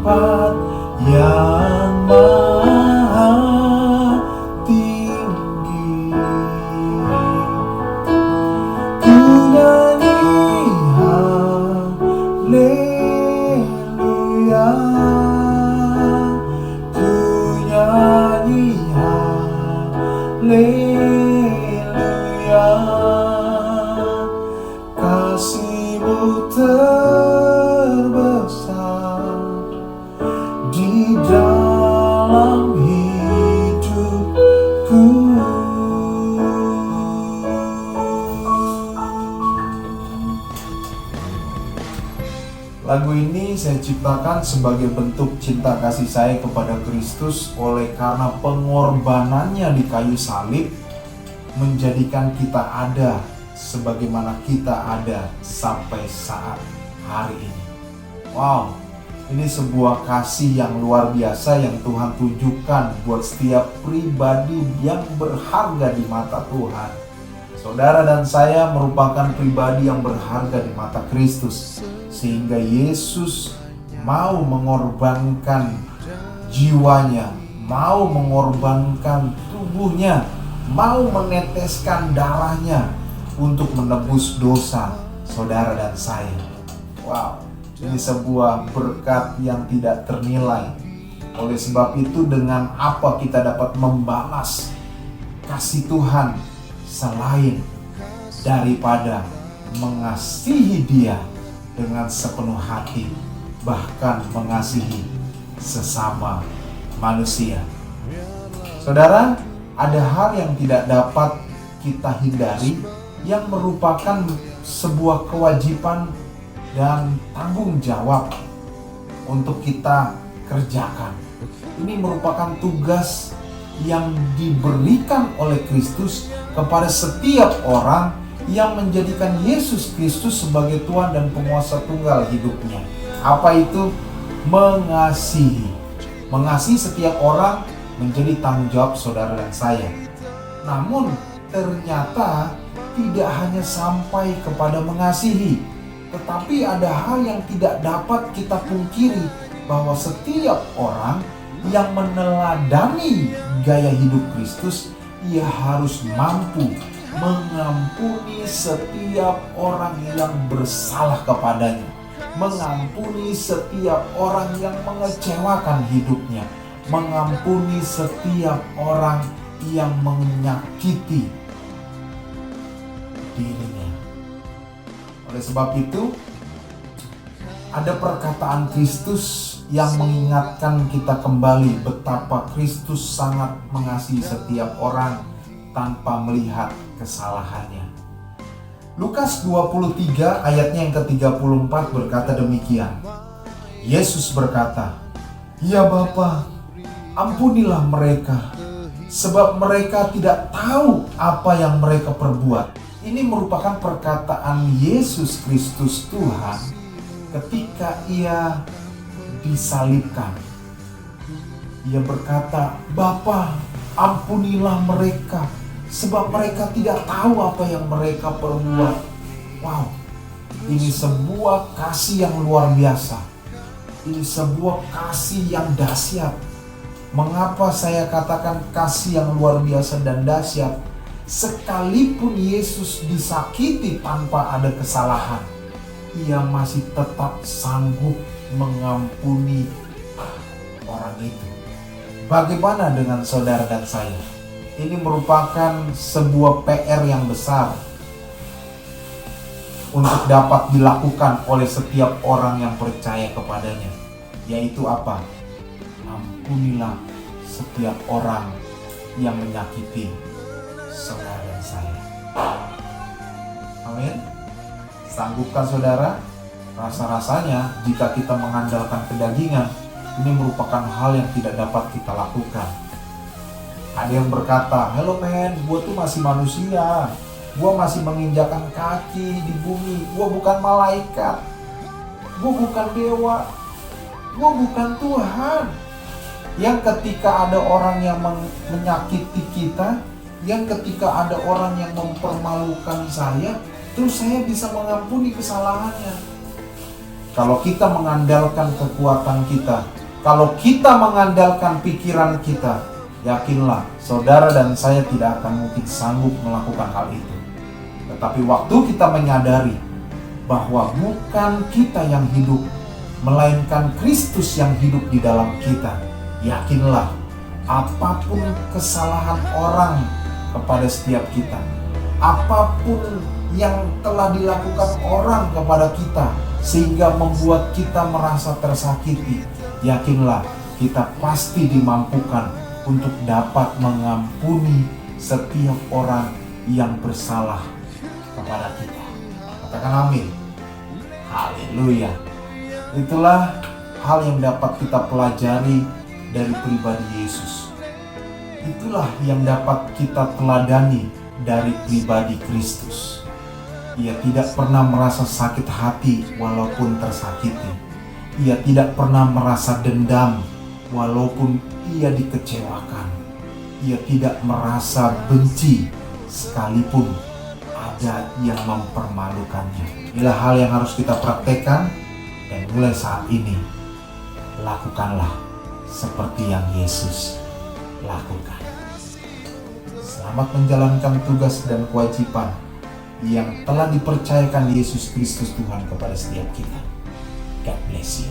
tempat yang maha tinggi. Ku nyanyi haleluya, ku nyanyi haleluya. Kasih-Mu terbesar di dalam hidupku. Lagu ini saya ciptakan sebagai bentuk cinta kasih saya kepada Kristus oleh karena pengorbanannya di kayu salib menjadikan kita ada sebagaimana kita ada sampai saat hari ini. Wow, ini sebuah kasih yang luar biasa yang Tuhan tunjukkan buat setiap pribadi yang berharga di mata Tuhan. Saudara dan saya merupakan pribadi yang berharga di mata Kristus, sehingga Yesus mau mengorbankan jiwanya, mau mengorbankan tubuhnya, mau meneteskan darahnya untuk menebus dosa saudara dan saya. Wow, ini sebuah berkat yang tidak ternilai. Oleh sebab itu, dengan apa kita dapat membalas kasih Tuhan selain daripada mengasihi Dia dengan sepenuh hati, bahkan mengasihi sesama manusia. Saudara, ada hal yang tidak dapat kita hindari yang merupakan sebuah kewajiban dan tanggung jawab untuk kita kerjakan. Ini merupakan tugas yang diberikan oleh Kristus kepada setiap orang yang menjadikan Yesus Kristus sebagai Tuhan dan penguasa tunggal hidupnya. Apa itu? Mengasihi. Mengasihi setiap orang menjadi tanggung jawab saudara dan saya. Namun ternyata tidak hanya sampai kepada mengasihi, tetapi ada hal yang tidak dapat kita pungkiri, bahwa setiap orang yang meneladani gaya hidup Kristus, ia harus mampu mengampuni setiap orang yang bersalah kepadanya, mengampuni setiap orang yang mengecewakan hidupnya, mengampuni setiap orang yang menyakiti dirinya. Oleh sebab itu, ada perkataan Kristus yang mengingatkan kita kembali betapa Kristus sangat mengasihi setiap orang tanpa melihat kesalahannya. Lukas 23 ayatnya yang ke-34 berkata demikian. Yesus berkata, "Ya Bapa, ampunilah mereka, sebab mereka tidak tahu apa yang mereka perbuat." Ini merupakan perkataan Yesus Kristus Tuhan ketika Ia disalibkan. Ia berkata, "Bapa, ampunilah mereka, sebab mereka tidak tahu apa yang mereka perbuat." Wow, ini sebuah kasih yang luar biasa. Ini sebuah kasih yang dahsyat. Mengapa saya katakan kasih yang luar biasa dan dahsyat? Sekalipun Yesus disakiti tanpa ada kesalahan, Ia masih tetap sanggup mengampuni orang itu. Bagaimana dengan saudara dan saya? Ini merupakan sebuah PR yang besar untuk dapat dilakukan oleh setiap orang yang percaya kepadanya, yaitu apa? Ampunilah setiap orang yang menyakiti saudara dan saya. Amin. Sanggupkah saudara? Rasa-rasanya jika kita mengandalkan kedagingan, ini merupakan hal yang tidak dapat kita lakukan. Ada yang berkata, "Hello men, gue tuh masih manusia. Gue masih menginjakan kaki di bumi. Gue bukan malaikat. Gue bukan dewa. Gue bukan Tuhan." Yang ketika ada orang yang menyakiti kita, yang ketika ada orang yang mempermalukan saya, terus saya bisa mengampuni kesalahannya. kalau kita mengandalkan kekuatan kita, kalau kita mengandalkan pikiran kita, yakinlah saudara dan saya tidak akan mungkin sanggup melakukan hal itu. Tetapi waktu kita menyadari bahwa bukan kita yang hidup, melainkan Kristus yang hidup di dalam kita, yakinlah apapun kesalahan orang kepada setiap kita, apapun yang telah dilakukan orang kepada kita sehingga membuat kita merasa tersakiti, yakinlah kita pasti dimampukan untuk dapat mengampuni setiap orang yang bersalah kepada kita. Katakan amin. Haleluya. Itulah hal yang dapat kita pelajari dari pribadi Yesus. Itulah yang dapat kita teladani dari pribadi Kristus. Ia tidak pernah merasa sakit hati walaupun tersakiti. Ia tidak pernah merasa dendam walaupun ia dikecewakan. Ia tidak merasa benci sekalipun ada yang mempermalukannya. Inilah hal yang harus kita praktekkan, dan mulai saat ini lakukanlah seperti yang Yesus lakukan. Selamat menjalankan tugas dan kewajiban yang telah dipercayakan Yesus Kristus Tuhan kepada setiap kita. God bless you.